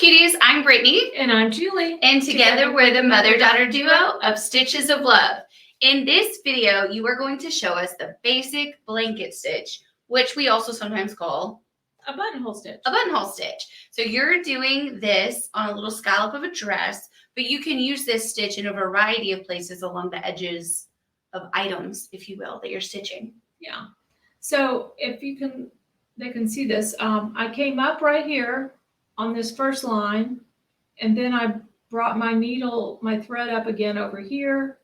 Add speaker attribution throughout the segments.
Speaker 1: cuties, I'm Brittany.
Speaker 2: And I'm Julie.
Speaker 1: And together we're the mother-daughter duo of Stitches of Love. In this video, you are going to show us the basic blanket stitch, which we also sometimes call
Speaker 2: a buttonhole stitch.
Speaker 1: A buttonhole stitch. So you're doing this on a little scallop of a dress, but you can use this stitch in a variety of places along the edges of items, if you will, that you're stitching.
Speaker 2: Yeah. So if you can, they can see this. I came up right here on this first line, and then I brought my needle, my thread up again over here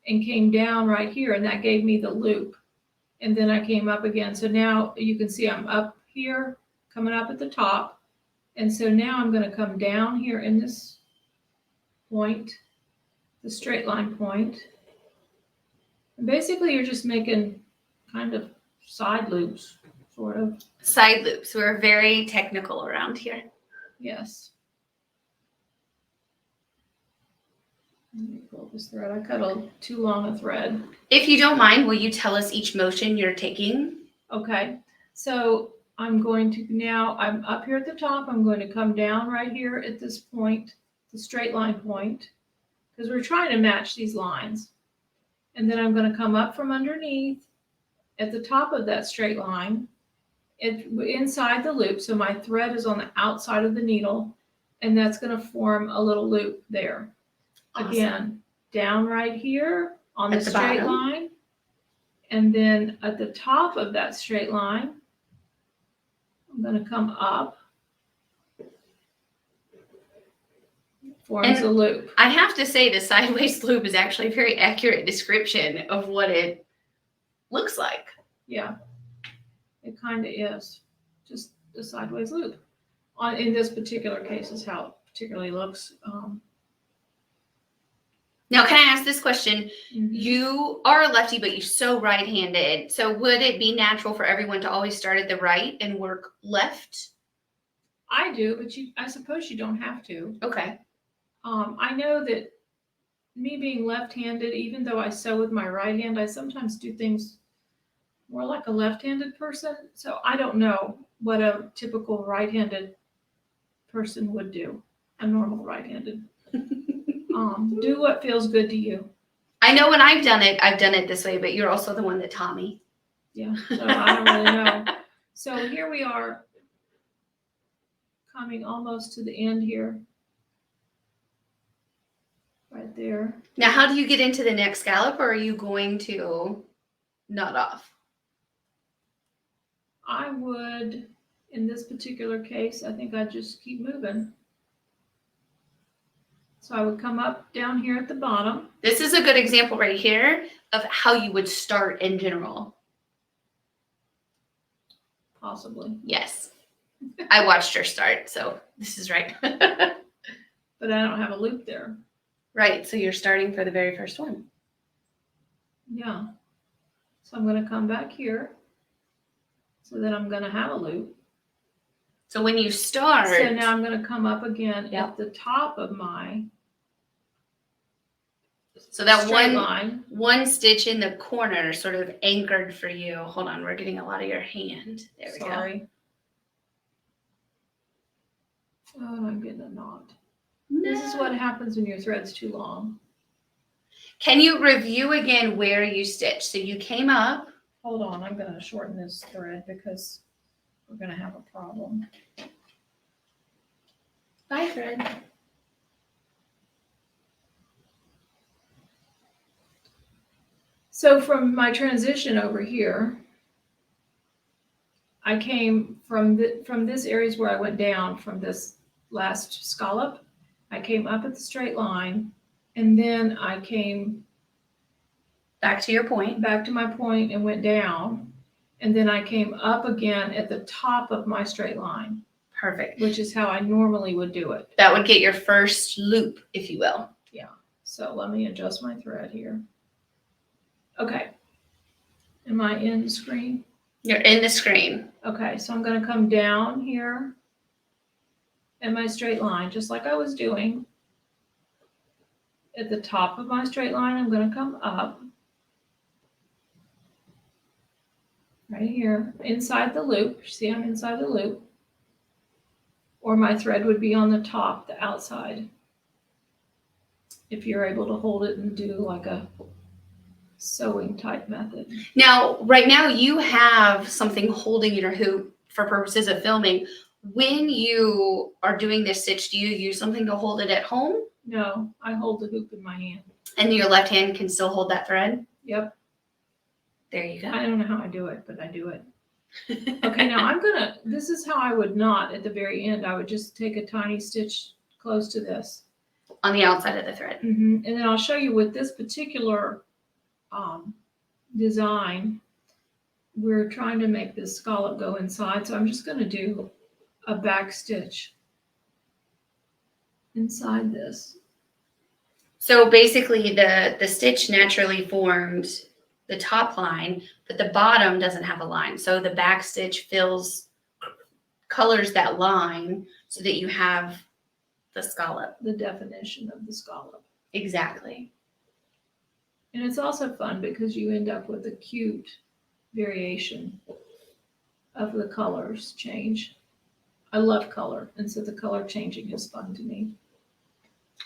Speaker 2: and came down right here, and that gave me the loop. And then I came up again. So now you can see I'm up here, coming up at the top. And so now I'm going to come down here in this point, the straight line point. And basically you're just making kind of side loops, sort of.
Speaker 1: Side loops. We're very technical around here.
Speaker 2: Yes. Let me pull this thread. I cut too long a thread.
Speaker 1: If you don't mind, will you tell us each motion you're taking?
Speaker 2: Okay. So I'm going to now, I'm up here at the top. I'm going to come down right here at this point, the straight line point, because we're trying to match these lines. And then I'm going to come up from underneath at the top of that straight line, inside the loop. So my thread is on the outside of the needle, and that's going to form a little loop there.
Speaker 1: Awesome.
Speaker 2: Again, down right here on the straight
Speaker 1: bottom
Speaker 2: line, and then at the top of that straight line, I'm going to come up, forms a loop.
Speaker 1: I have to say the sideways loop is actually a very accurate description of what it looks like.
Speaker 2: Yeah, it kind of is just a sideways loop. In this particular case is how it particularly looks.
Speaker 1: Now, can I ask this question? You are a lefty, but you sew right-handed. So would it be natural for everyone to always start at the right and work left?
Speaker 2: I do, but I suppose you don't have to.
Speaker 1: Okay.
Speaker 2: I know that me being left-handed, even though I sew with my right hand, I sometimes do things more like a left-handed person. So I don't know what a typical right-handed person would do, a normal right-handed. Do what feels good to you.
Speaker 1: I know when I've done it this way, but you're also the one that taught me.
Speaker 2: Yeah, so I don't really know. So here we are coming almost to the end here. Right there.
Speaker 1: Now, how do you get into the next scallop, or are you going to knot off?
Speaker 2: I would, in this particular case, I think I'd just keep moving. So I would come up down here at the bottom.
Speaker 1: This is a good example right here of how you would start in general.
Speaker 2: Possibly.
Speaker 1: Yes. I watched her start, so this is right.
Speaker 2: But I don't have a loop there.
Speaker 1: Right, so you're starting for the very first one.
Speaker 2: Yeah. So I'm going to come back here so that I'm going to have a loop.
Speaker 1: So when you start...
Speaker 2: So now I'm going to come up again at the top of my
Speaker 1: So that
Speaker 2: line.
Speaker 1: One stitch in the corner sort of anchored for you. Hold on, we're getting a lot of your hand. There we go.
Speaker 2: Sorry. Oh, I'm getting a knot.
Speaker 1: No.
Speaker 2: This is what happens when your thread's too long.
Speaker 1: Can you review again where you stitched? So you came up.
Speaker 2: Hold on, I'm going to shorten this thread because we're going to have a problem.
Speaker 1: Bye, thread.
Speaker 2: So from my transition over here, I came from this area is where I went down from this last scallop. I came up at the straight line, and then I came
Speaker 1: back to your point.
Speaker 2: Back to my point and went down. And then I came up again at the top of my straight line.
Speaker 1: Perfect.
Speaker 2: Which is how I normally would do it.
Speaker 1: That would get your first loop, if you will.
Speaker 2: Yeah. So let me adjust my thread here. Okay. Am I in the screen?
Speaker 1: You're in the screen.
Speaker 2: Okay. So I'm going to come down here in my straight line, just like I was doing. At the top of my straight line, I'm going to come up. Right here, inside the loop. See, I'm inside the loop. or my thread would be on the top, the outside. If you're able to hold it and do like a sewing type method.
Speaker 1: Now, right now you have something holding your hoop for purposes of filming. When you are doing this stitch, do you use something to hold it at home?
Speaker 2: No, I hold the hoop in my hand.
Speaker 1: And your left hand can still hold that thread?
Speaker 2: Yep.
Speaker 1: There you go.
Speaker 2: I don't know how I do it, but I do it. Okay, now this is how I would knot at the very end. I would just take a tiny stitch close to this.
Speaker 1: On the outside of the thread.
Speaker 2: And then I'll show you with this particular design, we're trying to make this scallop go inside. So I'm just going to do a back stitch inside this.
Speaker 1: So basically the stitch naturally formed the top line, but the bottom doesn't have a line. So the back stitch colors that line so that you have the scallop.
Speaker 2: The definition of the scallop.
Speaker 1: Exactly.
Speaker 2: And it's also fun because you end up with a cute variation of the colors change. I love color, and so the color changing is fun to me.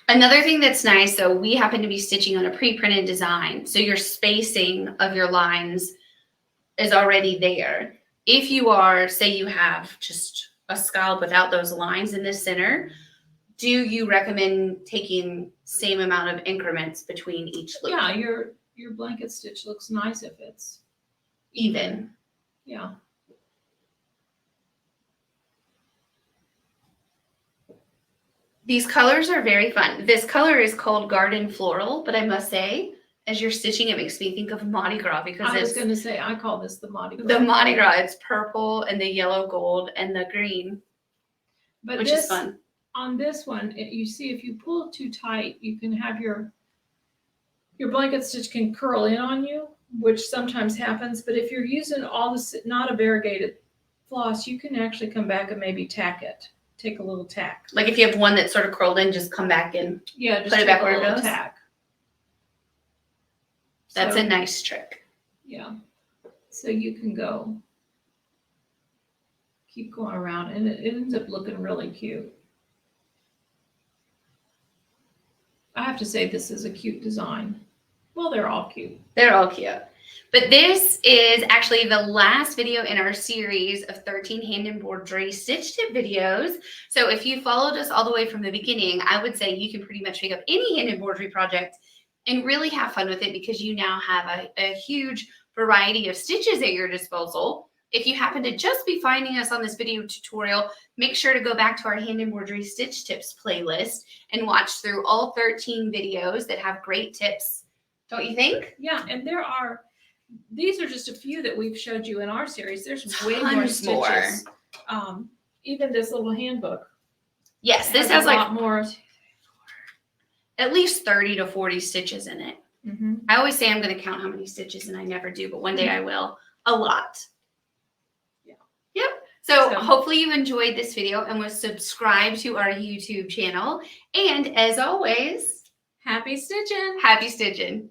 Speaker 1: Another thing that's nice, though, we happen to be stitching on a pre-printed design, so your spacing of your lines is already there. If you are, say you have just a scallop without those lines in the center, do you recommend taking same amount of increments between each loop?
Speaker 2: Yeah, your blanket stitch looks nice if it's
Speaker 1: Even.
Speaker 2: Yeah.
Speaker 1: These colors are very fun. This color is called Garden Floral, but I must say, as you're stitching, it makes me think of Mardi Gras because
Speaker 2: I was
Speaker 1: it's
Speaker 2: going to say, I call this the Mardi Gras.
Speaker 1: the Mardi Gras. It's purple and the yellow gold and the green,
Speaker 2: But
Speaker 1: which is fun.
Speaker 2: On this one, you see if you pull it too tight, you can have your blanket stitch can curl in on you, which sometimes happens. But if you're using all this, not a variegated floss, you can actually come back and maybe tack it. Take a little tack.
Speaker 1: Like if you have one that's sort of curled in, just come back and
Speaker 2: Yeah, just
Speaker 1: put it
Speaker 2: take
Speaker 1: back
Speaker 2: a
Speaker 1: where it
Speaker 2: little
Speaker 1: goes.
Speaker 2: tack.
Speaker 1: That's
Speaker 2: So,
Speaker 1: a nice trick.
Speaker 2: Yeah. So you can keep going around, and it ends up looking really cute. I have to say this is a cute design. Well, they're all cute.
Speaker 1: They're all cute. But this is actually the last video in our series of 13 hand embroidery stitch tip videos. So if you followed us all the way from the beginning, I would say you can pretty much pick up any hand embroidery project and really have fun with it because you now have a huge variety of stitches at your disposal. If you happen to just be finding us on this video tutorial, make sure to go back to our hand embroidery stitch tips playlist and watch through all 13 videos that have great tips. Don't you think?
Speaker 2: Yeah, and these are just a few that we've showed you in our series. There's way more
Speaker 1: Tons more.
Speaker 2: stitches. Even this little handbook.
Speaker 1: Yes, this has
Speaker 2: a
Speaker 1: like
Speaker 2: lot more.
Speaker 1: at least 30 to 40 stitches in it.
Speaker 2: Mm-hmm.
Speaker 1: I always say I'm going to count how many stitches and I never do, but one day I will. A lot.
Speaker 2: Yeah.
Speaker 1: Yep. So hopefully you enjoyed this video and will subscribe to our YouTube channel. And as always,
Speaker 2: Happy stitching.
Speaker 1: happy stitching.